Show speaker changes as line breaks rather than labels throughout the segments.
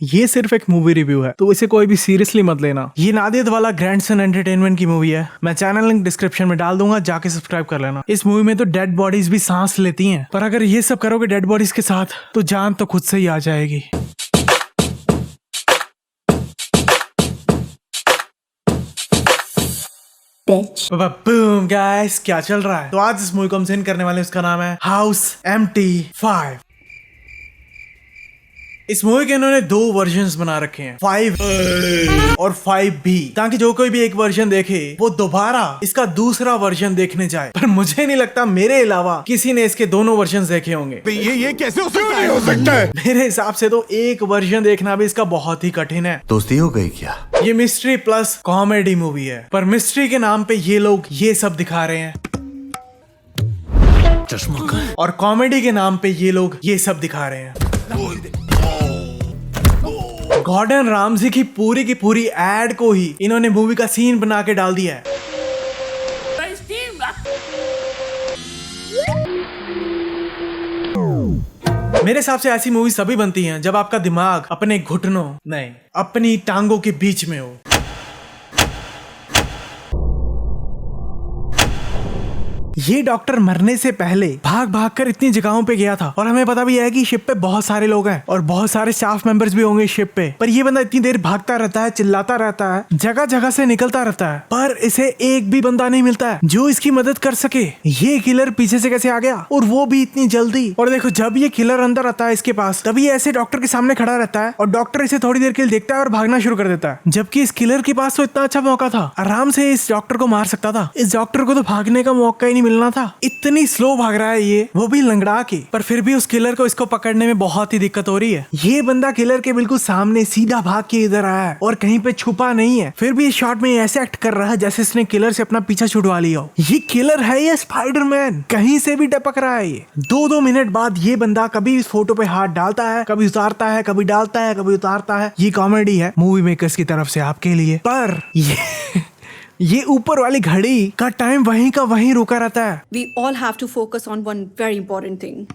ये सिर्फ एक मूवी रिव्यू है, तो इसे कोई भी सीरियसली मत लेना। ये नादियत वाला ग्रैंडसन एंटरटेनमेंट की मूवी है। मैं चैनल लिंक डिस्क्रिप्शन में डाल दूंगा, जाके सब्सक्राइब कर लेना। इस मूवी में तो डेड बॉडीज भी सांस लेती हैं, पर अगर ये सब करोगे डेड बॉडीज के साथ तो जान तो खुद से ही आ जाएगी। बूम गाइस, क्या चल रहा है? तो आज इस मूवी को हम सेंड करने वाले हैं, उसका नाम है हाउस MT5। इस मूवी के इन्होंने 2 वर्जन्स बना रखे हैं, 5 और 5B, ताकि जो कोई भी एक वर्जन देखे वो दोबारा इसका दूसरा वर्जन देखने जाए। पर मुझे नहीं लगता मेरे अलावा किसी ने इसके दोनों वर्जन देखे होंगे।
ये कैसे हो सकता है?
मेरे हिसाब से तो एक वर्जन देखना भी इसका बहुत ही कठिन है।
दोस्ती हो गई क्या?
ये मिस्ट्री प्लस कॉमेडी मूवी है, पर मिस्ट्री के नाम पे ये लोग ये सब दिखा रहे हैं,
चश्मा का
और कॉमेडी के नाम पे ये लोग ये सब दिखा रहे हैं। गॉर्डन रामजी की पूरी एड को ही इन्होंने मूवी का सीन बना के डाल दिया है। मेरे हिसाब से ऐसी मूवी सभी बनती हैं जब आपका दिमाग अपने घुटनों नहीं अपनी टांगों के बीच में हो। ये डॉक्टर मरने से पहले भाग भाग कर इतनी जगहों पे गया था, और हमें पता भी है कि शिप पे बहुत सारे लोग हैं और बहुत सारे स्टाफ मेंबर्स भी होंगे शिप पे। पर ये बंदा इतनी देर भागता रहता है, चिल्लाता रहता है, जगह जगह से निकलता रहता है, पर इसे एक भी बंदा नहीं मिलता है जो इसकी मदद कर सके। ये किलर पीछे से कैसे आ गया, और वो भी इतनी जल्दी? और देखो, जब ये किलर अंदर आता है इसके पास, तभी ऐसे डॉक्टर के सामने खड़ा रहता है और डॉक्टर इसे थोड़ी देर के लिए देखता है और भागना शुरू कर देता है। जबकि इस किलर के पास तो इतना अच्छा मौका था, आराम से इस डॉक्टर को मार सकता था। इस डॉक्टर को तो भागने का मौका ही नहीं मिलना था। इतनी स्लो भाग रहा है ये, वो भी लंगड़ा के। पर फिर भी उस किलर को इसको पकड़ने में बहुत ही दिक्कत हो रही है। ये बंदा किलर के बिल्कुल सामने सीधा भाग के इधर आया है और कहीं पे छुपा नहीं है। फिर भी इस शॉट में ऐसे एक्ट कर रहा है जैसे इसने किलर से अपना पीछा छुड़वा लिया हो। ये किलर है या स्पाइडरमैन? कहीं से भी टपक रहा है ये। 2-2 मिनट बाद ये बंदा कभी इस फोटो पे हाथ डालता है, कभी उतारता है, कभी डालता है, कभी उतारता है। ये कॉमेडी है मूवी मेकर्स की तरफ से आपके लिए। पर ये ऊपर वाली घड़ी का टाइम वहीं का वहीं रुका रहता है।
We all have to focus on one very important thing.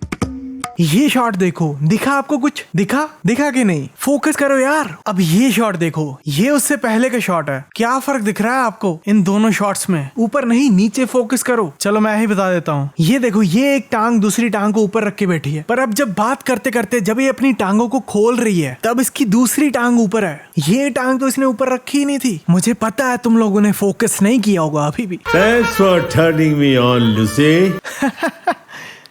ये शॉट देखो, दिखा आपको? कुछ दिखा कि नहीं? फोकस करो यार। अब ये शॉट देखो, ये उससे पहले का शॉट है। क्या फर्क दिख रहा है आपको इन दोनों शॉट्स में? ऊपर नहीं, नीचे फोकस करो। चलो मैं ही बता देता हूँ। ये देखो, ये एक टांग दूसरी टांग को ऊपर रख के बैठी है, पर अब जब बात करते करते जब ये अपनी टांगों को खोल रही है, तब इसकी दूसरी टांग ऊपर है। ये टांग तो इसने ऊपर रखी ही नहीं थी। मुझे पता है तुम लोगों ने फोकस नहीं किया होगा अभी भी।
Thanks for turning me on, Lucy.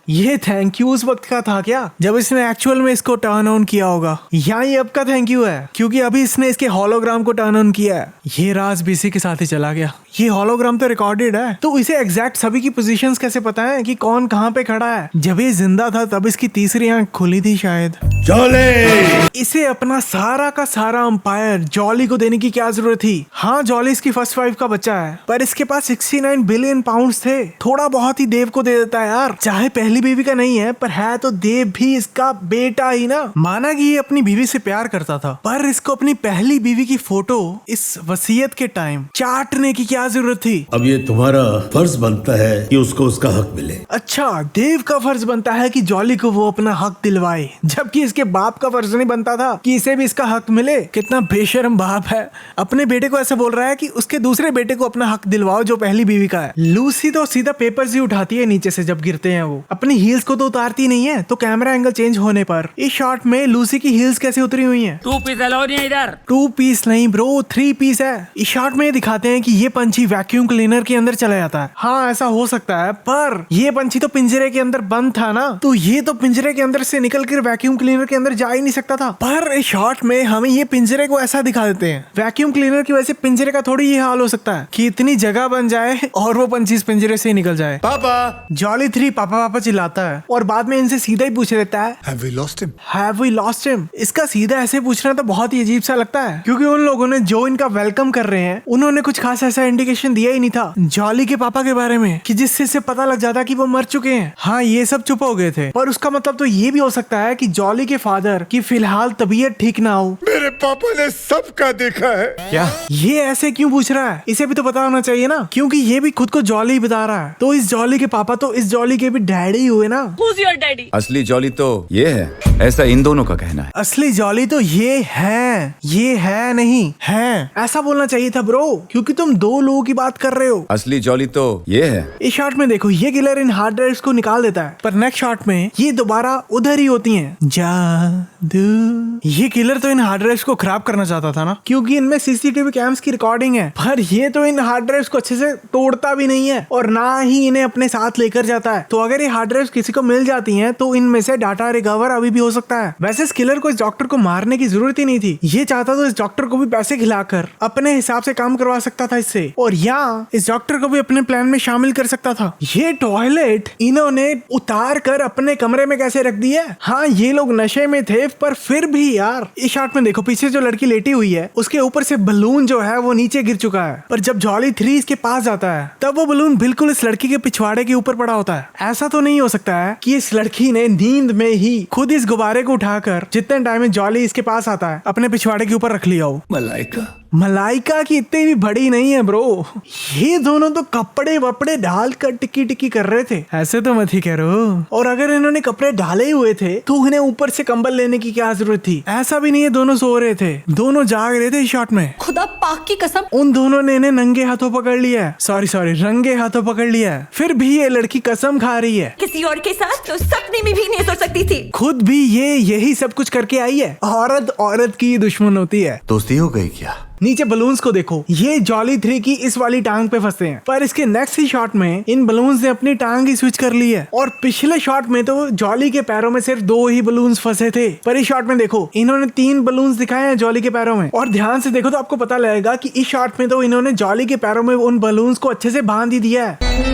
ये थैंक यू उस वक्त का था क्या, जब इसने एक्चुअल में इसको टर्न ऑन किया होगा, या ये अब का थैंक यू है क्योंकि अभी इसने इसके होलोग्राम को टर्न ऑन किया है? ये राज बीसी के साथ ही चला गया। ये होलोग्राम तो रिकॉर्डेड है, तो इसे एग्जैक्ट सभी की पोजीशंस कैसे पता है कि कौन कहाँ पे खड़ा है? जब ये जिंदा था तब इसकी तीसरी आंख खुली थी शायद।
जॉली!
इसे अपना सारा का सारा अंपायर जॉली को देने की क्या जरूरत थी? हाँ, जॉली इसकी फर्स्ट वाइफ का बच्चा है, पर इसके पास 69 बिलियन पाउंड्स थे। थोड़ा बहुत ही देव को दे देता है यार। चाहे पहली बीवी का नहीं है, पर है तो देव भी इसका बेटा ही ना। माना कि ये अपनी बीवी से प्यार करता था, पर इसको अपनी पहली बीवी की फोटो इस वसीयत के टाइम चाटने की क्या जरूरत थी?
अब ये तुम्हारा फर्ज बनता है कि उसको उसका हक मिले।
अच्छा, देव का फर्ज बनता है कि जॉली को वो अपना हक दिलवाए, जबकि इसके बाप का फर्ज नहीं बनता था कि इसे भी इसका हक मिले। कितना बेशर्म बाप है, अपने बेटे को ऐसा बोल रहा है कि उसके दूसरे बेटे को अपना हक दिलवाओ जो पहली बीवी का है। लूसी तो सीधा पेपर्स ही उठाती है नीचे से जब गिरते हैं वो, अपनी हील्स को तो उतारती नहीं है। तो कैमरा एंगल चेंज होने पर इस शॉट में लूसी की हील्स कैसे उतरी हुई हैं?
2 पीस अलाउड नहीं इधर।
2 पीस नहीं ब्रो, 3 पीस है। इस शॉट में दिखाते हैं कि ये पंछी वैक्यूम क्लीनर के अंदर चला जाता है। हाँ, ऐसा हो सकता है, पर ये पंछी तो पिंजरे के अंदर बंद था ना, तो ये तो पिंजरे के अंदर से निकल कर वैक्यूम क्लीनर के अंदर जा ही नहीं सकता था। पर इस शॉट में हमें ये पिंजरे को ऐसा दिखा देते हैं। वैक्यूम क्लीनर की वजह से पिंजरे का थोड़ी ये हाल हो सकता है कि इतनी जगह बन जाए और वो पंछी इस पिंजरे से निकल जाए।
पापा!
जॉली 3 पापा पापा चिल्लाता है और बाद में इनसे सीधा ही पूछ लेता है,
Have we lost him?
Have we lost him? इसका सीधा ऐसे पूछना तो बहुत ही अजीब सा लगता है, क्योंकि उन लोगों ने जो इनका वेलकम कर रहे हैं उन्होंने कुछ खास ऐसा इंडिकेशन दिया ही नहीं था जॉली के पापा के बारे में कि जिससे से पता लग जाता कि वो मर चुके हैं। हाँ, ये सब चुप हो गए थे, पर उसका मतलब तो ये भी हो सकता है कि जॉली के फादर की फिलहाल तबीयत ठीक ना हो।
मेरे पापा ने सबका देखा है।
क्या ये ऐसे क्यों पूछ रहा है? इसे भी तो पता होना चाहिए ना, क्योंकि ये भी खुद को जॉली बता रहा है। तो इस जॉली के पापा तो इस जॉली के भी डैडी जॉली हुए ना।
Who's your daddy?
असली जॉली तो ये है, ऐसा इन दोनों का कहना है।
असली जॉली तो ये है नहीं है, ऐसा बोलना चाहिए था ब्रो, क्योंकि तुम दो लोगों की बात कर रहे हो।
असली जॉली तो ये है।
इस शॉट में देखो ये किलर इन हार्ड ड्राइव्स को निकाल देता है, पर नेक्स्ट शॉट में ये दोबारा उधर ही होती हैं। जादू। ये किलर तो इन हार्ड ड्राइव्स को खराब करना चाहता था ना, क्योंकि इनमें सीसीटीवी कैम्स की रिकॉर्डिंग है, पर ये तो इन हार्ड ड्राइव्स को अच्छे से तोड़ता भी नहीं है और ना ही इन्हें अपने साथ लेकर जाता है। तो अगर ये हार्ड ड्राइव्स किसी को मिल जाती हैं तो इनमें से डाटा रिकवर अभी भी हो सकता है। वैसे इस किलर को इस डॉक्टर को मारने की जरूरत ही नहीं थी, ये चाहता तो इस डॉक्टर को भी पैसे खिलाकर अपने हिसाब से काम करवा सकता था इससे, और या इस डॉक्टर को भी अपने प्लान में शामिल कर सकता था। ये टॉयलेट इन्होंने उतार कर अपने कमरे में कैसे रख दिया? हाँ, ये लोग नशे में थे, पर फिर भी यार। इस शॉट में देखो पीछे जो लड़की लेटी हुई है उसके ऊपर से बलून जो है वो नीचे गिर चुका है, पर जब जॉली 3 इसके पास जाता है तब वो बलून बिल्कुल इस लड़की के पिछवाड़े के ऊपर पड़ा होता है। ऐसा तो नहीं हो सकता है कि इस लड़की ने नींद में ही खुद इस गुब्बारे को उठाकर जितने टाइम में जॉली इसके पास आता है अपने पिछवाड़े के ऊपर रख लिया हो। मलाइका की इतनी भी बड़ी नहीं है ब्रो, ये दोनों तो कपड़े वपड़े डाल कर टिकी टिकी कर रहे थे, ऐसे तो मत ही करो। और अगर इन्होंने कपड़े डाले हुए थे तो उन्हें ऊपर से कंबल लेने की क्या जरूरत थी? ऐसा भी नहीं है दोनों सो रहे थे, दोनों जाग रहे थे इस शॉट में।
खुदा पाक की कसम,
उन दोनों ने इन्हें नंगे हाथों पकड़ लिया है, सॉरी रंगे हाथों पकड़ लिया है, फिर भी ये लड़की कसम खा रही है
किसी और के साथ तो सपने में भी नहीं सो सकती थी।
खुद भी ये यही सब कुछ करके आई है। औरत की दुश्मन होती है।
दोस्ती हो गई क्या?
नीचे बलून्स को देखो, ये जॉली 3 की इस वाली टांग पे फंसते हैं, पर इसके नेक्स्ट ही शॉट में इन बलून्स ने अपनी टांग ही स्विच कर ली है। और पिछले शॉट में तो जॉली के पैरों में सिर्फ 2 ही बलून्स फंसे थे, पर इस शॉट में देखो इन्होंने 3 बलून्स दिखाए हैं जॉली के पैरों में। और ध्यान से देखो तो आपको पता लगेगा कि इस शॉट में तो इन्होंने जॉली के पैरों में उन बलून्स को अच्छे से बांध ही दिया है।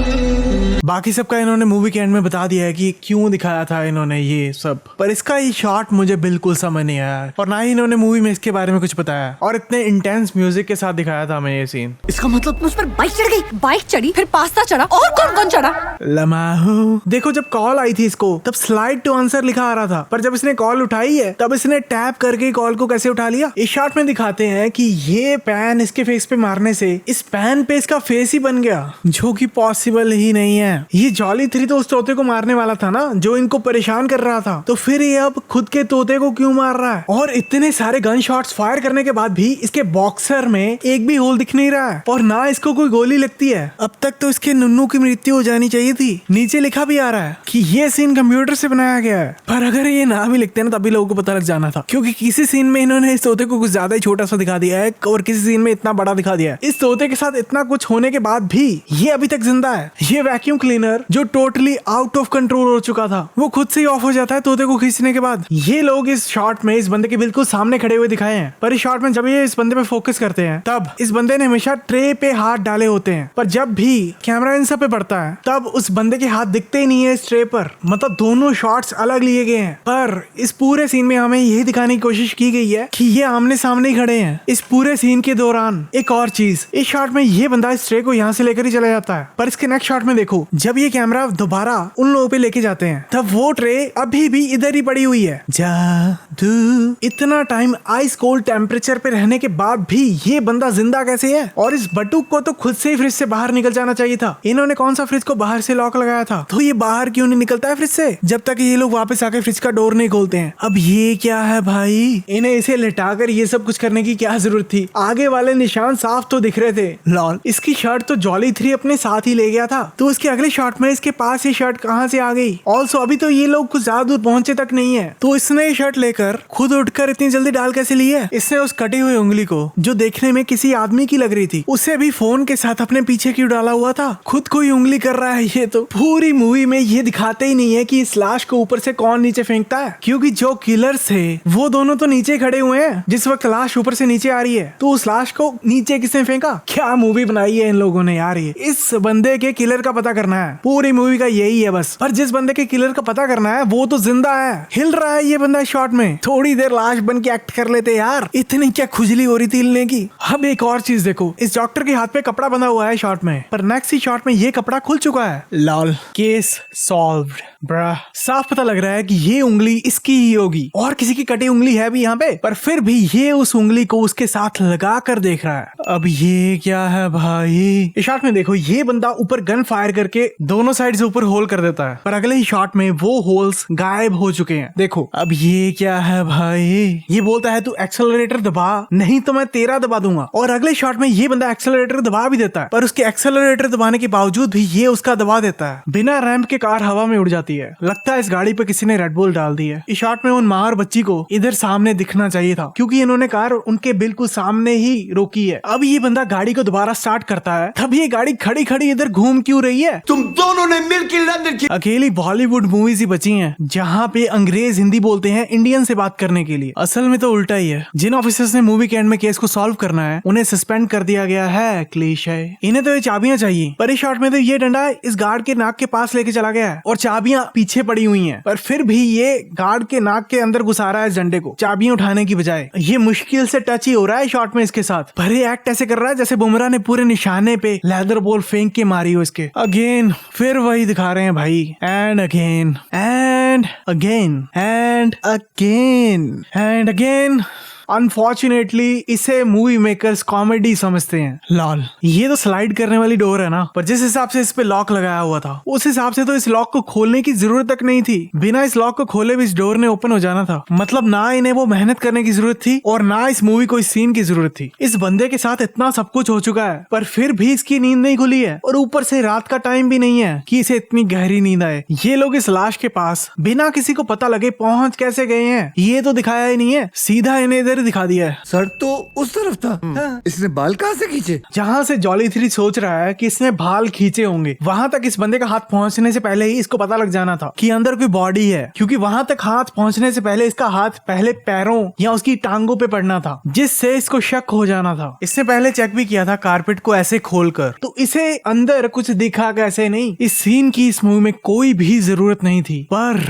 बाकी सबका इन्होंने मूवी के एंड में बता दिया है कि क्यों दिखाया था इन्होंने ये सब, पर इसका ये शॉट मुझे बिल्कुल समझ नहीं आया, और ना ही इन्होंने मूवी में इसके बारे में कुछ बताया, और इतने इंटेंस म्यूजिक के साथ दिखाया था हमें ये सीन।
इसका मतलब
मुझ पर बाइक चढ़ गई, बाइक चढ़ी, फिर पास्ता चढ़ा, और कौन चढ़ा?
लम्हा देखो, जब कॉल आई थी इसको तब स्लाइड टू आंसर लिखा आ रहा था, पर जब इसने कॉल उठाई है तब इसने टैप करके कॉल को कैसे उठा लिया। इस शॉट में दिखाते हैं कि ये पैन इसके फेस पे मारने से इस पैन पे इसका फेस ही बन गया, जो कि पॉसिबल ही नहीं है। ये जॉली 3 तो उस तोते को मारने वाला था ना जो इनको परेशान कर रहा था, तो फिर ये अब खुद के तोते को क्यों मार रहा है? और इतने सारे गन शॉट्स फायर करने के बाद भी इसके बॉक्सर में एक भी होल दिख नहीं रहा है, और ना इसको कोई गोली लगती है। अब तक तो इसके नुन्नू की मृत्यु हो जानी चाहिए थी। नीचे लिखा भी आ रहा है कि ये सीन कंप्यूटर से बनाया गया है, पर अगर ये ना भी लिखते ना तभी लोगों को पता लग जाना था, क्योंकि किसी सीन में इन्होंने इस तोते को कुछ ज्यादा ही छोटा सा दिखा दिया है और किसी सीन में इतना बड़ा दिखा दिया है। इस तोते के साथ इतना कुछ होने के बाद भी ये अभी तक जिंदा है। ये वैक्यूम क्लीनर जो टोटली आउट ऑफ कंट्रोल हो चुका था, वो खुद से ही ऑफ हो जाता है तोते को खींचने के बाद। ये लोग इस शॉट में इस बंदे के बिल्कुल सामने खड़े हुए दिखाए हैं, पर इस शॉट में जब ये इस बंदे पे फोकस करते हैं तब इस बंदे ने हमेशा ट्रे पे हाथ डाले होते हैं, पर जब भी कैमरा इन सब पे पड़ता है तब उस बंदे के हाथ दिखते ही नहीं है इस ट्रे पर। मतलब दोनों शॉट्स अलग लिए गए हैं, पर इस पूरे सीन में हमें यही दिखाने की कोशिश की गई है कि ये आमने सामने ही खड़े हैं इस पूरे सीन के दौरान। एक और चीज, इस शॉट में ये बंदा इस ट्रे को यहाँ से लेकर ही चला जाता है, पर इसके नेक्स्ट शॉट में देखो जब ये कैमरा दोबारा उन लोगों पे लेके जाते हैं तब वो ट्रे अभी भी इधर ही पड़ी हुई है। जादू। इतना टाइम आइस कोल्ड टेम्परेचर पे रहने के बाद भी ये बंदा जिंदा कैसे है? और इस बटुक को तो खुद से ही फ्रिज से बाहर निकल जाना चाहिए था। इन्होंने कौन सा फ्रिज को बाहर से लॉक लगाया था, तो ये बाहर क्यों नहीं निकलता है फ्रिज से जब तक ये लोग वापस आके फ्रिज का डोर नहीं खोलते हैं? अब ये क्या है भाई, इन्हें इसे लिटाकर ये सब कुछ करने की क्या जरूरत थी? आगे वाले निशान साफ तो दिख रहे थे। लॉल, इसकी शर्ट तो जॉली 3 अपने साथ ही ले गया था, तो उसके अगले शॉट में इसके पास ये शर्ट कहाँ से आ गई? ऑल्सो अभी तो ये लोग कुछ ज्यादा दूर पहुंचे तक नहीं है, तो इसने ये शर्ट लेकर खुद उठकर इतनी जल्दी डाल कैसे ली है? इसने उस कटी हुई उंगली को जो देखने में किसी आदमी की लग रही थी उसे भी फोन के साथ अपने पीछे क्यों डाला हुआ था? खुद कोई उंगली कर रहा है। ये तो पूरी मूवी में ये दिखाते ही नहीं है कि इस लाश को ऊपर से कौन नीचे फेंकता है, क्योंकि जो किलर्स थे वो दोनों तो नीचे खड़े हुए हैं जिस वक्त लाश ऊपर से नीचे आ रही है, तो उस लाश को नीचे किसने फेंका? क्या मूवी बनाई है इन लोगों ने यार। ये इस बंदे के किलर का पता करना है, पूरी मूवी का यही है बस। पर जिस बंदे के किलर का पता करना है वो तो जिंदा है, हिल रहा है ये बंदा शॉट में। थोड़ी देर लाश बन के एक्ट कर लेते यार, इतनी क्या खुजली हो रही थी हिलने की। अब एक और चीज देखो, इस डॉक्टर के हाथ पे कपड़ा बंधा हुआ है शॉट में, पर नेक्स्ट ही शॉट में ये कपड़ा खुल चुका है। Lol, case solved. ब्रा, साफ पता लग रहा है कि ये उंगली इसकी ही होगी और किसी की कटी उंगली है भी यहाँ पे, पर फिर भी ये उस उंगली को उसके साथ लगा कर देख रहा है। अब ये क्या है भाई? इस शॉट में देखो, ये बंदा ऊपर गन फायर करके दोनों साइड से ऊपर होल कर देता है, पर अगले ही शॉट में वो होल्स गायब हो चुके हैं। देखो अब ये क्या है भाई? ये बोलता है तू एक्सेलरेटर दबा, नहीं तो मैं तेरा दबा दूंगा। और अगले शॉट में ये बंदा एक्सेलरेटर दबा भी देता है, पर उसके एक्सेलरेटर दबाने के बावजूद भी ये उसका दबा देता है। बिना रैंप के कार हवा में उड़ जाती है। लगता है इस गाड़ी पे किसी ने रेड बुल डाल दी है। इस शॉट में उन माँ और बच्ची को इधर सामने दिखना चाहिए था, क्योंकि इन्होंने कार उनके बिल्कुल सामने ही रोकी है। अब ये बंदा गाड़ी को दोबारा स्टार्ट करता है, तब ये गाड़ी खड़ी खड़ी इधर घूम क्यों रही है?
तुम दोनों ने मिलकर लंदन की
अकेली बॉलीवुड मूवीज ही बची हैं जहाँ पे अंग्रेज हिंदी बोलते हैं इंडियन से बात करने के लिए। असल में तो उल्टा ही है। जिन ऑफिसर्स ने मूवी के एंड में केस को सॉल्व करना है, उन्हें सस्पेंड कर दिया गया है। क्लीशे। इन्हें तो ये चाबियां चाहिए, पर इस शॉट में तो ये डंडा इस गार्ड के नाक के पास लेके चला गया है और चाबियां पीछे पड़ी हुई हैं, पर फिर भी ये गार्ड के नाक के अंदर घुसा रहा है इस डंडे को, चाबियां उठाने की बजाय। ये मुश्किल से टच ही हो रहा है शॉट में इसके साथ, पर ये एक्ट ऐसे कर रहा है जैसे बुमराह ने पूरे निशाने पे लेदर बॉल फेंक के मारी हो इसके। अगेन फिर वही दिखा रहे हैं भाई, and again and again and again and again. Unfortunately इसे मूवी मेकर्स कॉमेडी समझते हैं। लॉल, ये तो स्लाइड करने वाली डोर है ना, पर जिस हिसाब से इस पे लॉक लगाया हुआ था उस हिसाब से तो इस लॉक को खोलने की जरूरत तक नहीं थी। बिना इस लॉक को खोले भी इस डोर ने ओपन हो जाना था। मतलब ना इन्हें वो मेहनत करने की जरूरत थी और ना इस मूवी को इस सीन की जरूरत थी। इस बंदे के साथ इतना सब कुछ हो चुका है, पर फिर भी इसकी नींद नहीं खुली है, और ऊपर से रात का टाइम भी नहीं है कि इसे इतनी गहरी नींद आए। ये लोग इस लाश के पास बिना किसी को पता लगे पहुंच कैसे गए हैं, ये तो दिखाया ही नहीं है। सीधा इन्हें इधर दिखा दिया है।
सर तो उस तरफ था। हाँ, इसने बाल कहाँ से खींचे?
जहाँ से जॉली 3 सोच रहा है कि इसने बाल खींचे होंगे, वहां तक इस बंदे का हाथ पहुंचने से पहले ही इसको पता लग जाना था कि अंदर कोई बॉडी है, क्योंकि वहां तक हाथ पहुंचने से पहले इसका हाथ पहले पैरों या उसकी टांगों पे पड़ना था, जिससे इसको शक हो जाना था। इसने पहले चेक भी किया था कारपेट को ऐसे खोलकर, तो इसे अंदर कुछ दिखा कैसे नहीं। इस सीन की इस मूवी में कोई भी जरूरत नहीं थी, पर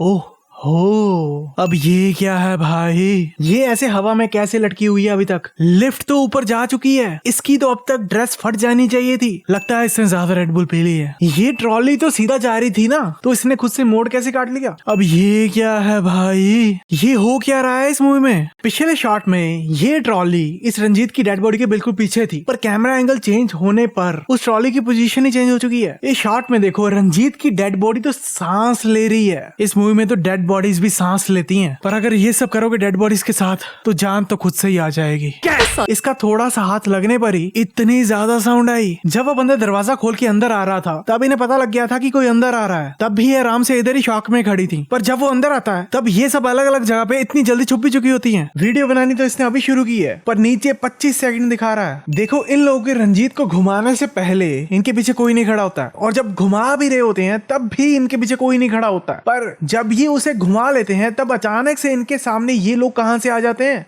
ओह हो, अब ये क्या है भाई? ये ऐसे हवा में कैसे लटकी हुई है अभी तक? लिफ्ट तो ऊपर जा चुकी है, इसकी तो अब तक ड्रेस फट जानी चाहिए थी। लगता है इसने ज्यादा रेड बुल पी ली है। ये ट्रॉली तो सीधा जा रही थी ना, तो इसने खुद से मोड़ कैसे काट लिया? अब ये क्या है भाई? ये हो क्या रहा है इस मूवी में? पिछले शॉट में ये ट्रॉली इस रंजीत की डेड बॉडी के बिल्कुल पीछे थी, पर कैमरा एंगल चेंज होने पर उस ट्रॉली की पोजीशन ही चेंज हो चुकी है। इस शॉट में देखो, रंजीत की डेड बॉडी तो सांस ले रही है। इस मूवी में तो डेड बॉडीज भी सांस लेती हैं, पर अगर ये सब करोगे डेड बॉडीज के साथ तो जान तो खुद से ही आ जाएगी। इसका थोड़ा सा हाथ लगने पर ही इतनी ज्यादा साउंड आई। जब वो बंदा दरवाजा खोल के अंदर आ रहा था, तब इन्हें पता लग गया था कि कोई अंदर आ रहा है। तब भी ये आराम से इधर ही शॉक में खड़ी थी, पर जब वो अंदर आता है तब ये सब अलग अलग जगह पे इतनी जल्दी छुप भी चुकी होती हैं। वीडियो बनानी तो इसने अभी शुरू की है, पर नीचे 25 सेकंड दिखा रहा है। देखो, इन लोगों के रंजीत को घुमाने से पहले इनके पीछे कोई नहीं खड़ा होता है, और जब घुमा भी रहे होते हैं तब भी इनके पीछे कोई नहीं खड़ा होता है। पर जब ये उसे घुमा लेते हैं तब अचानक से इनके सामने ये लोग कहां से आ जाते हैं?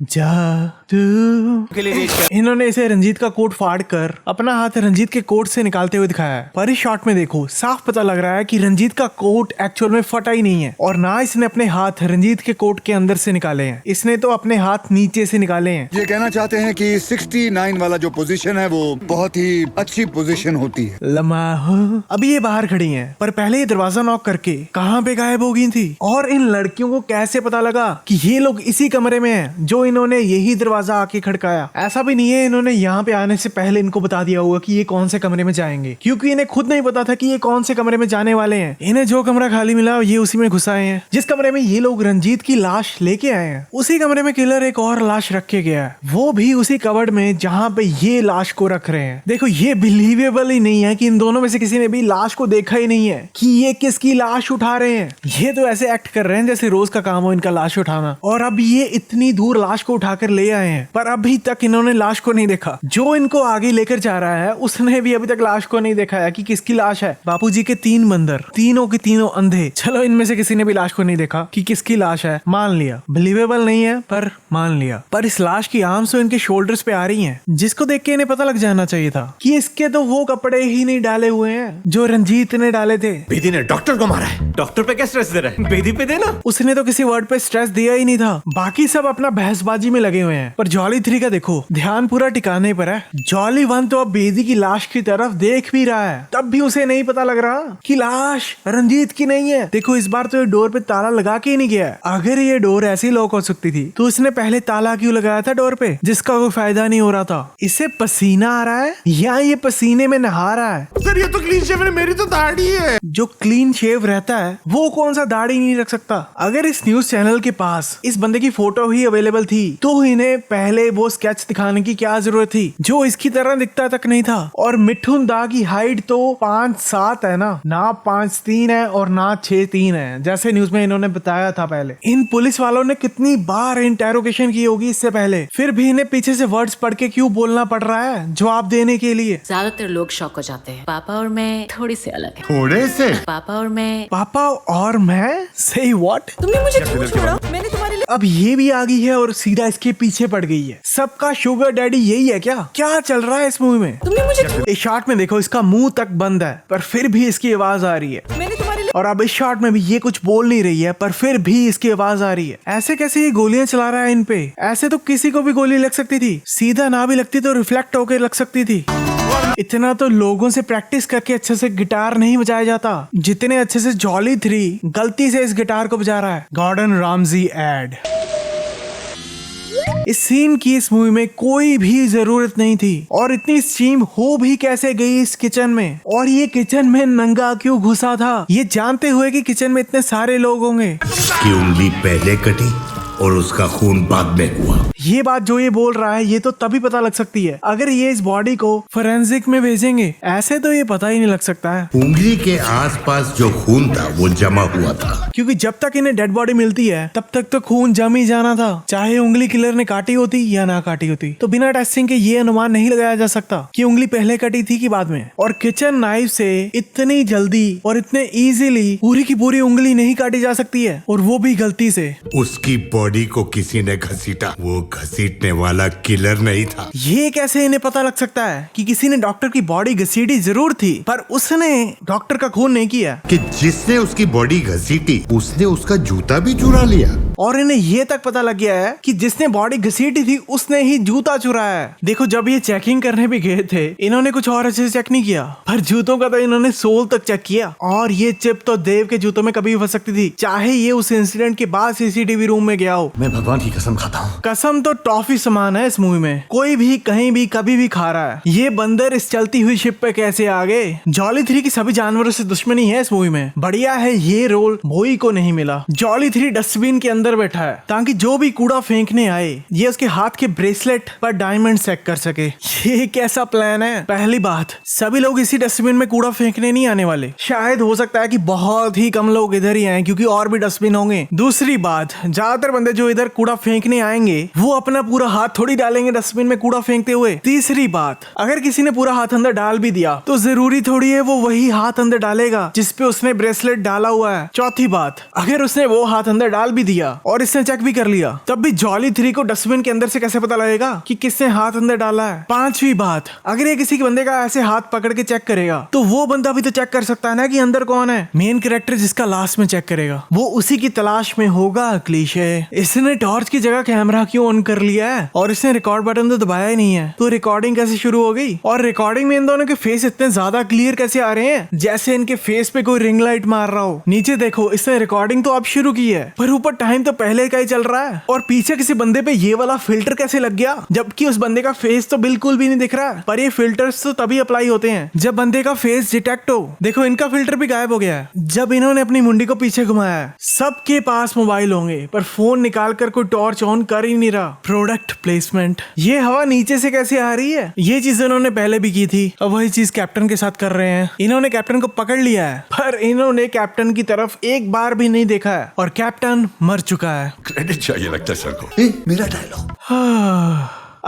इन्होंने इसे रंजीत का कोट फाड़ कर अपना हाथ रंजीत के कोट से निकालते हुए दिखाया है, पर इस शॉट में देखो, साफ पता लग रहा है कि रंजीत का कोट एक्चुअल में फटा ही नहीं है, और ना इसने अपने हाथ रंजीत के कोट के अंदर से निकाले हैं। इसने तो अपने हाथ नीचे से निकाले हैं।
ये कहना चाहते हैं कि 69 वाला जो पोजीशन है वो बहुत ही अच्छी पोजीशन होती है।
लम्हा अभी ये बाहर खड़ी हैं, पर पहले ये दरवाजा नॉक करके कहां पे गायब हो गई थी? और इन लड़कियों को कैसे पता लगा कि ये लोग इसी कमरे में हैं जो इन्होंने यही दरवाजा आके खड़काया? ऐसा भी नहीं है इन्होंने यहाँ पे आने से पहले इनको बता दिया होगा कि ये कौन से कमरे में जाएंगे, क्योंकि इन्हें खुद नहीं पता था कि ये कौन से कमरे में जाने वाले हैं। इन्हें जो कमरा खाली मिला ये उसी में घुसाए हैं। जिस कमरे में ये लोग रंजीत की लाश लेके आए हैं, उसी कमरे में किलर एक और लाश रख के गया है, वो भी उसी कबर्ड में जहाँ पे ये लाश को रख रहे हैं। देखो, ये बिलीवेबल ही नहीं है कि इन दोनों में से किसी ने भी लाश को देखा ही नहीं है कि ये किसकी लाश उठा रहे हैं। ये तो ऐसे एक्ट कर रहे हैं जैसे रोज का काम हो इनका लाश उठाना, और अब ये इतनी दूर लाश को उठाकर ले आए हैं, पर अभी तक इन्होंने लाश को नहीं देखा। जो इनको आगे लेकर जा रहा है उसने भी अभी तक लाश को नहीं देखा है कि किसकी लाश है। बापूजी के 3 बंदर, तीनों के तीनों अंधे। चलो, इनमें से किसी ने भी लाश को नहीं देखा कि किसकी लाश है, मान लिया। बिलीवेबल नहीं है पर मान लिया। पर इस लाश की आर्म्स तो इनके शोल्डर्स पे आ रही हैं, जिसको देख के इन्हें पता लग जाना चाहिए था कि इसके तो वो कपड़े ही नहीं डाले हुए हैं जो रंजीत ने डाले थे।
बेदी ने डॉक्टर को मारा है, डॉक्टर पे क्या स्ट्रेस दे रहा है? बेदी पे दे
ना, उसने तो किसी वर्ड पे स्ट्रेस दिया ही नहीं था। बाकी सब अपना बहसबाजी में लगे हुए हैं, पर जॉली 3 का देखो ध्यान पूरा टिकाने पर है। जॉली 1 तो अब बेदी की लाश की तरफ देख भी रहा है, तब भी उसे नहीं पता लग रहा कि लाश रंजीत की नहीं है। देखो इस बार तो ये डोर पे ताला लगा के ही नहीं गया। अगर ये डोर ऐसी लॉक हो सकती थी तो उसने पहले ताला क्यों लगाया था डोर पे, जिसका कोई फायदा नहीं हो रहा था। इसे पसीना आ रहा है या ये पसीने में नहा रहा है?
सर ये तो क्लीन शेव है, मेरी तो दाढ़ी है।
जो क्लीन शेव रहता है वो कौन सा दाढ़ी नहीं रख सकता? अगर इस न्यूज चैनल के पास इस बंदे की फोटो ही अवेलेबल थी तो इन्हें पहले वो स्केच दिखाने की क्या जरूरत थी जो इसकी तरह दिखता तक नहीं था। और मिठुन दा की हाइट तो 5'7" है ना 5'3" है और ना 6'3" है, जैसे न्यूज में इन्होंने बताया था पहले। इन पुलिस वालों ने कितनी बार इंटेरोगेशन की होगी इससे पहले, फिर भी इन्हें पीछे से वर्ड्स पढ़ के क्यों बोलना पड़ रहा है जवाब देने के लिए?
ज्यादातर लोग शॉक हो जाते हैं। पापा और मैं थोड़ी से अलग है।
थोड़े से?
पापा और मैं
सही व्हाट?
तुमने मुझे क्यों छोड़ा? मैंने तुम्हारे लिए
अब ये भी आ गई है और सीधा इसके पीछे पड़ गई है। सबका शुगर डैडी यही है क्या? क्या चल रहा है इस मूवी में?
तुमने मुझे
इस शॉट में देखो इसका मुंह तक बंद है पर फिर भी इसकी आवाज आ रही है।
मैंने तुम्हारे लिए
और अब इस शॉट में भी ये कुछ बोल नहीं रही है पर फिर भी इसकी आवाज आ रही है। ऐसे कैसे ये गोलियां चला रहा है इन पे? ऐसे तो किसी को भी गोली लग सकती थी, सीधा ना भी लगती तो रिफ्लेक्ट होकर लग सकती थी। इतना तो लोगों से प्रैक्टिस करके अच्छे से गिटार नहीं बजाया जाता जितने अच्छे से जॉली 3 गलती से इस गिटार को बजा रहा है। गॉर्डन रामजी एड। इस सीन की इस मूवी में कोई भी जरूरत नहीं थी और इतनी स्टीम हो भी कैसे गई इस किचन में? और ये किचन में नंगा क्यों घुसा था ये जानते हुए कि किचन में इतने सारे लोग होंगे?
उसकी उंगली पहले कटी और उसका खून बाद में हुआ।
ये बात जो ये बोल रहा है ये तो तभी पता लग सकती है अगर ये इस बॉडी को फोरेंसिक में भेजेंगे, ऐसे तो ये पता ही नहीं लग सकता है।
उंगली के आसपास जो खून था वो जमा हुआ था,
क्योंकि जब तक इन्हें डेड बॉडी मिलती है तब तक तो खून जम ही जाना था, चाहे उंगली किलर ने काटी होती या ना काटी होती। तो बिना टेस्टिंग के ये अनुमान नहीं लगाया जा सकता कि उंगली पहले कटी थी कि बाद में। और किचन नाइफ से इतनी जल्दी और इतने इजीली पूरी की पूरी उंगली नहीं काटी जा सकती है, और वो भी गलती से।
उसकी बॉडी को किसी ने घसीटा, वो घसीटने वाला किलर नहीं था।
ये कैसे इन्हें पता लग सकता है कि किसी ने डॉक्टर की बॉडी घसीटी जरूर थी पर उसने डॉक्टर का खून नहीं किया?
कि जिसने उसकी बॉडी घसीटी उसने उसका जूता भी चुरा लिया।
और इन्हें ये तक पता लग गया है कि जिसने बॉडी घसीटी थी उसने ही जूता चुराया है। देखो जब ये चेकिंग करने भी गए थे इन्होंने कुछ और अच्छे से चेक नहीं किया, पर जूतों का तो इन्होंने सोल तक चेक किया। और ये चिप तो देव के जूतों में कभी भी फंस सकती थी, चाहे ये उस इंसिडेंट के बाद सीसीटीवी रूम में गया हो।
मैं भगवान की कसम खाता हूँ।
कसम तो टॉफी समान है इस मूवी में, कोई भी कहीं भी कभी भी खा रहा है। ये बंदर इस चलती हुई शिप पे कैसे आ गए? जॉली 3 की सभी जानवरों से दुश्मनी है इस मूवी में। बढ़िया है ये रोल भोई को नहीं मिला। जॉली 3 डस्टबिन के अंदर बैठा है ताकि जो भी कूड़ा फेंकने आए ये उसके हाथ के ब्रेसलेट पर डायमंड चेक कर सके। ये कैसा प्लान है? पहली बात, सभी लोग इसी डस्टबिन में कूड़ा फेंकने नहीं आने वाले, शायद हो सकता है कि बहुत ही कम लोग इधर ही आए क्योंकि और भी डस्टबिन होंगे। दूसरी बात, ज्यादातर बंदे जो इधर कूड़ा फेंकने आएंगे वो अपना पूरा हाथ थोड़ी डालेंगे डस्टबिन में कूड़ा फेंकते हुए। तीसरी बात, अगर किसी ने पूरा हाथ अंदर डाल भी दिया तो जरूरी थोड़ी है वो वही हाथ अंदर डालेगा जिसपे उसने ब्रेसलेट डाला हुआ है। चौथी बात, अगर उसने वो हाथ अंदर डाल भी दिया और इसने चेक भी कर लिया तब भी जॉली 3 को डस्टबिन के अंदर से कैसे पता लगेगा कि किसने हाथ अंदर डाला है। पांचवी बात, अगर ये किसी के बंदे का ऐसे हाथ पकड़ के चेक करेगा तो वो बंदा भी तो चेक कर सकता है ना कि अंदर कौन है। मेन कैरेक्टर जिसका लास्ट में चेक करेगा वो उसी की तलाश में होगा। क्लीशे। इसने टॉर्च की जगह कैमरा क्यों ऑन कर लिया है और इसने रिकॉर्ड बटन तो दबाया ही नहीं है, तो रिकॉर्डिंग कैसे शुरू हो गई? और रिकॉर्डिंग में इन दोनों के फेस इतने ज्यादा क्लियर कैसे आ रहे हैं जैसे इनके फेस पे कोई रिंग लाइट मार रहा हो। नीचे देखो, इसने रिकॉर्डिंग तो अब शुरू की है पर ऊपर टाइम तो पहले का ही चल रहा है। और पीछे किसी बंदे पे ये वाला फिल्टर कैसे लग गया जबकि उस बंदे का फेस तो बिल्कुल भी नहीं दिख रहा है। पर ये फिल्टर्स तो तभी अप्लाई होते हैं जब बंदे का फेस डिटेक्ट हो। देखो इनका फिल्टर भी गायब हो गया है जब इन्होंने अपनी मुंडी को पीछे घुमाया है। सबके पास मोबाइल होंगे पर फोन निकाल कर कोई टॉर्च ऑन कर ही नहीं रहा। Product placement. ये हवा नीचे से कैसे आ रही है? ये चीज इन्होंने पहले भी की थी और वही चीज कैप्टन के साथ कर रहे हैं। इन्होंने कैप्टन को पकड़ लिया है पर इन्होंने कैप्टन की तरफ एक बार भी नहीं देखा है और कैप्टन मर चुका है।
क्रेडिट चाहिए लगता है सर को।
मेरा डायलॉग।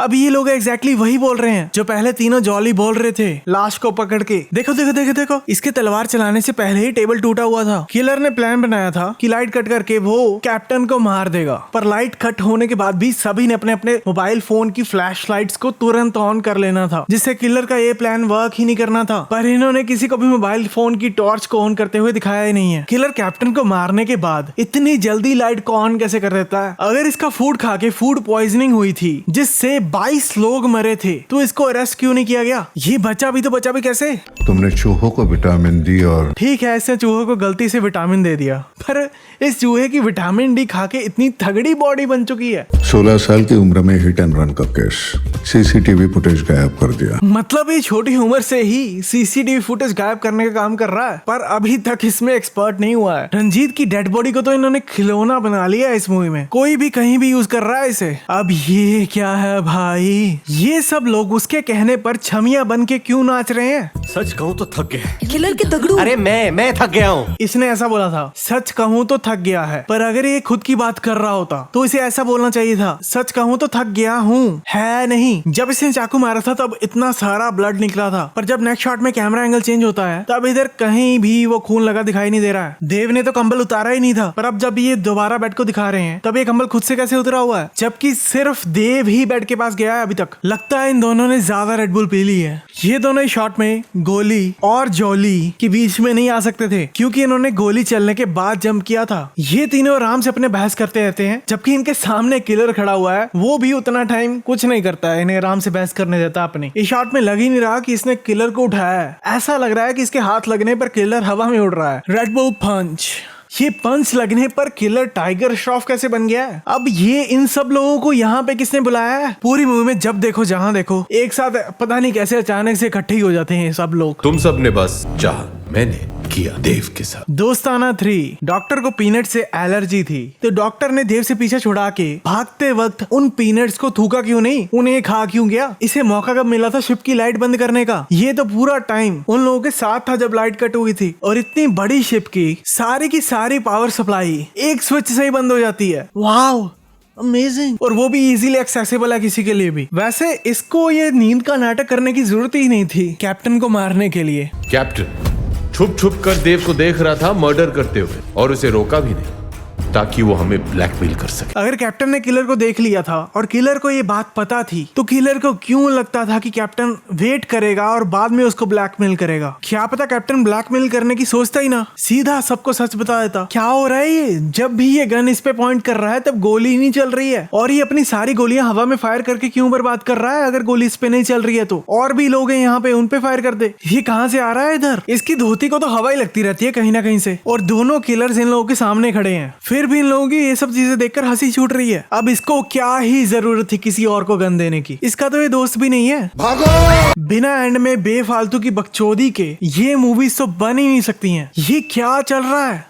अब ये लोग एग्जैक्टली वही बोल रहे हैं जो पहले तीनों जॉली बोल रहे थे लाश को पकड़ के। देखो देखो देखो देखो, इसके तलवार चलाने से पहले ही टेबल टूटा हुआ था। किलर ने प्लान बनाया था कि लाइट कट करके वो कैप्टन को मार देगा, पर लाइट कट होने के बाद भी सभी ने अपने अपने मोबाइल फोन की फ्लैश लाइट्स को तुरंत ऑन कर लेना था, जिससे किलर का ये प्लान वर्क ही नहीं करना था। पर इन्होंने किसी को भी मोबाइल फोन की टॉर्च को ऑन करते हुए दिखाया ही नहीं है। किलर कैप्टन को मारने के बाद इतनी जल्दी लाइट को ऑन कैसे कर देता है? अगर इसका फूड खा के फूड पॉइजनिंग हुई थी जिससे 22 लोग मरे थे, तो इसको अरेस्ट क्यों नहीं किया गया? ये बचा भी तो बचा भी कैसे?
तुमने चूहों को विटामिन डी और
ठीक है, ऐसे चूहों को गलती से विटामिन दे दिया, पर इस चूहे की विटामिन डी खा के इतनी तगड़ी बॉडी बन चुकी है।
16 साल की उम्र में हिट एंड रन का केस, सीसीटीवी फुटेज गायब कर दिया।
मतलब ये छोटी उम्र से ही सीसीटीवी फुटेज गायब करने का काम कर रहा है, पर अभी तक इसमें एक्सपर्ट नहीं हुआ है। रंजीत की डेड बॉडी को तो इन्होंने खिलौना बना लिया है इस मूवी में, कोई भी कहीं भी यूज कर रहा है इसे। अब ये क्या है भाई? ये सब लोग उसके कहने पर छमिया बन के क्यों नाच रहे हैं?
सच कहूँ तो थक गए।
किलर के तगड़ू।
अरे मैं थक गया हूँ।
इसने ऐसा बोला था, सच कहूँ तो थक गया है। पर अगर ये खुद की बात कर रहा होता तो इसे ऐसा बोलना चाहिए था, सच कहूँ तो थक गया हूँ। है नहीं, जब इसने चाकू मारा था तब इतना सारा ब्लड निकला था, पर जब नेक्स्ट शॉट में कैमरा एंगल चेंज होता है तब इधर कहीं भी वो खून लगा दिखाई नहीं दे रहा है। देव ने तो कंबल उतारा ही नहीं था, पर अब जब ये दोबारा बेड को दिखा रहे हैं तब ये कंबल खुद से कैसे उतरा हुआ है, जबकि सिर्फ देव ही बेड के पास गया है अभी तक। लगता है इन दोनों ने ज्यादा रेड बुल पी ली है। ये दोनों इस शॉट में गोली और जॉली के बीच में नहीं आ सकते थे, क्योंकि इन्होंने गोली चलने के बाद जंप किया था। ये तीनों आराम से अपने बहस करते रहते हैं, जबकि इनके सामने किलर खड़ा हुआ है, वो भी उतना टाइम कुछ नहीं करता है, इन्हें आराम से बहस करने देता अपनी। इस शॉट में लग ही नहीं रहा कि इसने किलर को उठाया है, ऐसा लग रहा है कि इसके हाथ लगने पर किलर हवा में उड़ रहा है। रेड बुल पंच, ये पंच लगने पर किलर टाइगर श्रॉफ कैसे बन गया है? अब ये इन सब लोगों को यहाँ पे किसने बुलाया है? पूरी मूवी में जब देखो जहाँ देखो एक साथ पता नहीं कैसे अचानक से इकट्ठे ही हो जाते हैं सब लोग।
तुम सब ने बस चाहा, मैंने किया देव के साथ।
दोस्ताना 3। डॉक्टर को पीनट से एलर्जी थी, तो डॉक्टर ने देव से पीछे छुड़ा के भागते वक्त उन पीनट्स को थूका क्यों नहीं, उन्हें खा क्यों गया? इसे मौका कब मिला था शिप की लाइट बंद करने का? ये तो पूरा टाइम उन लोगों के साथ था जब लाइट कट हुई थी, और इतनी बड़ी शिप की सारी पावर सप्लाई एक स्विच से ही बंद हो जाती है। Wow, amazing. और वो भी इजीली एक्सेसिबल है किसी के लिए भी। वैसे इसको ये नींद का नाटक करने की जरूरत ही नहीं थी कैप्टन को मारने के लिए।
कैप्टन छुप छुप कर देव को देख रहा था मर्डर करते हुए, और उसे रोका भी नहीं ताकि वो हमें ब्लैकमेल कर सके।
अगर कैप्टन ने किलर को देख लिया था और किलर को ये बात पता थी, तो किलर को क्यों लगता था कि कैप्टन वेट करेगा और बाद में उसको ब्लैकमेल करेगा? क्या पता कैप्टन ब्लैकमेल करने की सोचता ही ना, सीधा सबको सच बता देता। क्या हो रहा है ये? जब भी ये गन इस पे पॉइंट कर रहा है तब गोली नहीं चल रही है, और ये अपनी सारी गोलियां हवा में फायर करके क्यों बर्बाद कर रहा है? अगर गोली इस पे नहीं चल रही है तो और भी लोग हैं यहाँ पे, उन पे फायर कर दे। ये कहाँ से आ रहा है इधर? इसकी धोती को तो हवा ही लगती रहती है कहीं ना कहीं से, और दोनों किलर्स इन लोगों के सामने खड़े हैं, फिर भी इन लोगों की ये सब चीजें देखकर हंसी छूट रही है। अब इसको क्या ही जरूरत थी किसी और को गन देने की? इसका तो ये दोस्त भी नहीं है।
भागो!
बिना एंड में बेफालतू की बकचोदी के ये मूवीज तो बन ही नहीं सकती हैं। ये क्या चल रहा है?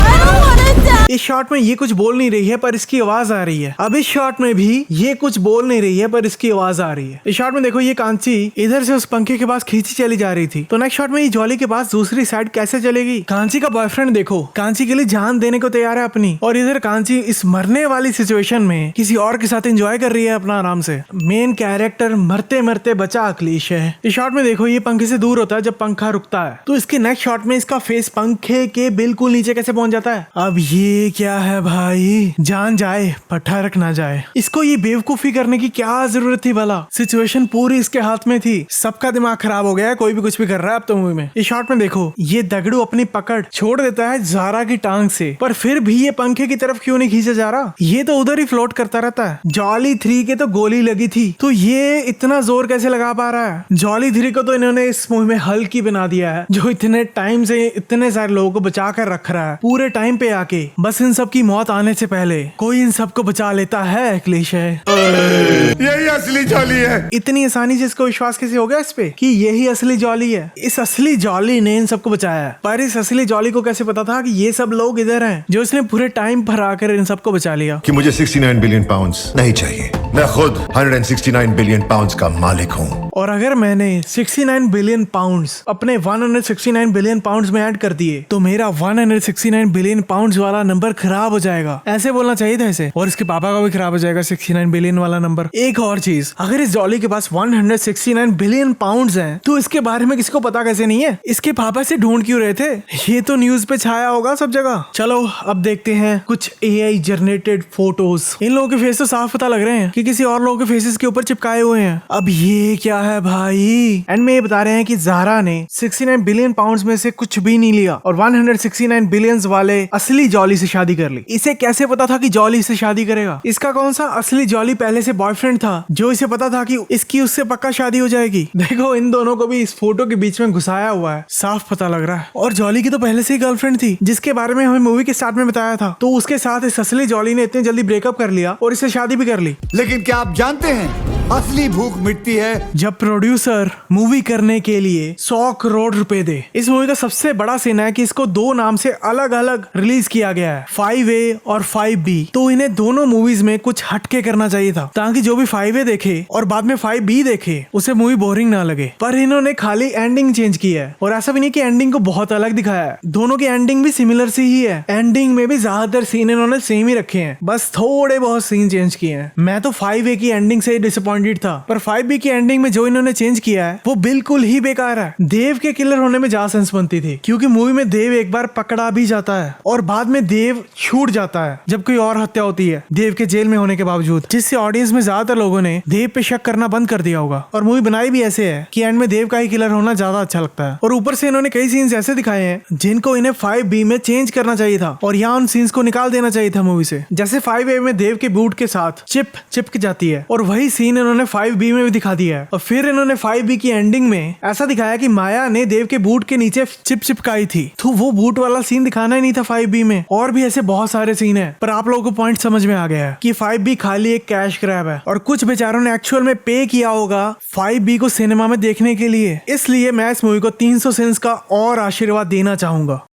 इस शॉट में ये कुछ बोल नहीं रही है पर इसकी आवाज आ रही है। अब इस शॉट में भी ये कुछ बोल नहीं रही है पर इसकी आवाज आ रही है। इस शॉट में देखो ये कांची इधर से उस पंखे के पास खींची चली जा रही थी, तो नेक्स्ट शॉट में ये जॉली के पास दूसरी साइड कैसे चलेगी? कांची का बॉयफ्रेंड देखो कांची के लिए जान देने को तैयार है अपनी, और इधर कांची इस मरने वाली सिचुएशन में किसी और के साथ एंजॉय कर रही है अपना आराम से। मेन कैरेक्टर मरते मरते बचा अखिलेश है। इस शॉट में देखो ये पंखे से दूर होता है जब पंखा रुकता है, तो इसके नेक्स्ट शॉट में इसका फेस पंखे के बिल्कुल नीचे कैसे पहुंच जाता है? अब ये क्या है भाई? जान जाए पर ठरक ना जाए। इसको ये बेवकूफी करने की क्या जरूरत थी भला? सिचुएशन पूरी इसके हाथ में थी, सबका दिमाग खराब हो गया, कोई भी कुछ भी कर रहा है अब तो मूवी में। इस शॉट में देखो ये दगड़ू अपनी पकड़ छोड़ देता है ज़ारा की टांग से, पर फिर भी ये पंखे की तरफ क्यों नहीं खींचा जा रहा? ये तो उधर ही फ्लोट करता रहता है। जॉली 3 के तो गोली लगी थी, तो ये इतना जोर कैसे लगा पा रहा है? जॉली 3 को तो इन्होंने इस मूवी में हल्की बना दिया है, जो इतने टाइम से इतने सारे लोगों को बचा कर रख रहा है। पूरे टाइम पे आके बस इन सब की मौत आने से पहले कोई इन सबको बचा लेता है। अखिलेश है,
यही असली जॉली है।
इतनी आसानी से इसको विश्वास कैसे हो गया इस पे कि यही असली जॉली है? इस असली जॉली ने इन सबको बचाया है, पर इस असली जॉली को कैसे पता था कि ये सब लोग इधर हैं, जो इसने पूरे टाइम पर आकर इन सबको बचा लिया?
कि मुझे 69 बिलियन पाउंड्स नहीं चाहिए, मैं खुद 169 बिलियन पाउंड्स का मालिक हूँ।
और अगर मैंने 69 बिलियन पाउंड्स अपने 169 बिलियन पाउंड्स में ऐड कर दिए, तो मेरा 169 बिलियन पाउंड्स वाला नंबर खराब हो जाएगा, ऐसे बोलना चाहिए था इसे, और इसके पापा का भी खराब हो जाएगा 69 बिलियन वाला नंबर। एक और चीज, अगर इस डॉली के पास 169 बिलियन पाउंड्स हैं, तो इसके बारे में किसी को पता कैसे नहीं है? इसके पापा से ढूंढ क्यों रहे थे? ये तो न्यूज पे छाया होगा सब जगह। चलो अब देखते हैं कुछ AI जनरेटेड फोटोज। इन लोगों के फेस तो साफ पता लग रहे हैं कि किसी और लोगों के फेसेस के ऊपर चिपकाए हुए हैं। अब ये क्या है भाई? एंड में ये बता रहे हैं कि ज़ारा ने 69 बिलियन पाउंड्स में से कुछ भी नहीं लिया और 169 बिलियंस वाले असली जॉली से शादी कर ली। इसे कैसे पता था कि जॉली से शादी करेगा? इसका कौन सा असली जॉली पहले से बॉयफ्रेंड था जो इसे पता था कि इसकी उससे पक्का शादी हो जाएगी? देखो इन दोनों को भी इस फोटो के बीच में घुसाया हुआ है, साफ पता लग रहा है। और जॉली की तो पहले से ही गर्लफ्रेंड थी जिसके बारे में हमें मूवी के स्टार्ट में बताया था, तो उसके साथ इस असली जॉली ने इतनी जल्दी ब्रेकअप कर लिया और इससे शादी भी कर ली।
लेकिन क्या आप जानते हैं असली भूख मिटती है
जब प्रोड्यूसर मूवी करने के लिए 100 करोड़ रुपए दे। इस मूवी का सबसे बड़ा सीन है कि इसको दो नाम से अलग अलग रिलीज किया गया है, 5A और 5B। तो इन्हें दोनों मूवीज में कुछ हटके करना चाहिए था ताकि जो भी 5A देखे और बाद में 5B देखे उसे मूवी बोरिंग ना लगे। पर इन्होंने खाली एंडिंग चेंज की है, और ऐसा भी नहीं कि एंडिंग को बहुत अलग दिखाया है, दोनों की एंडिंग भी सिमिलर सी ही है। एंडिंग में भी ज्यादातर सीन इन्होंने सेम ही रखे हैं, बस थोड़े बहुत सीन चेंज किए हैं। मैं तो 5A की एंडिंग से डिसअपॉइंटेड था, पर 5B की एंडिंग में जो इन्होंने चेंज किया है वो बिल्कुल ही बेकार है। देव के किलर होने में ज्यादा सेंस बनती थी, क्योंकि मूवी में देव एक बार पकड़ा भी जाता है और बाद में देव छूट जाता है जब कोई और हत्या होती है देव के जेल में होने के बावजूद, जिससे ऑडियंस में ज्यादातर लोगों ने देव पे शक करना बंद कर दिया होगा। और मूवी बनाई भी ऐसे है कि एंड में देव का ही किलर होना ज्यादा अच्छा लगता है। और ऊपर से इन्होंने कई सीन्स ऐसे दिखाए हैं जिनको इन्हें 5B में चेंज करना चाहिए था और यहाँ उन सीन्स को निकाल देना चाहिए था मूवी से। जैसे 5A में देव के बूट के साथ चिप चिपक जाती है और वही सीन इन्होंने 5B में भी दिखा दिया है। और फिर इन्होंने 5B की एंडिंग में ऐसा दिखाया कि माया ने देव के बूट के नीचे चिप चिपकाई थी, तो वो बूट वाला सीन दिखाना ही नहीं था 5B में। और भी ऐसे बहुत सारे सीन है, पर आप लोगों को पॉइंट समझ में आ गया है कि 5B खाली एक कैश ग्रैब है और कुछ बेचारों ने एक्चुअल में पे किया होगा 5B को सिनेमा में देखने के लिए। इसलिए मैं इस मूवी को 300 सेंस का और आशीर्वाद देना चाहूंगा।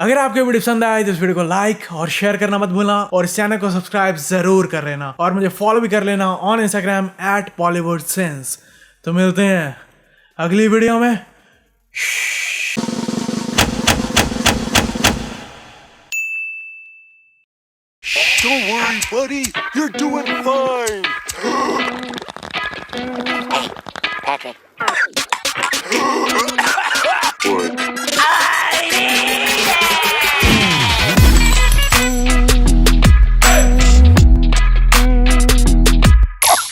अगर आपको वीडियो पसंद आए तो इस वीडियो को लाइक और शेयर करना मत भूलना, और इस चैनल को सब्सक्राइब जरूर कर लेना, और मुझे फॉलो भी कर लेना ऑन इंस्टाग्राम @PollywoodSense। तो मिलते हैं अगली वीडियो में।
Don't worry, buddy. You're doing fine.
Patrick.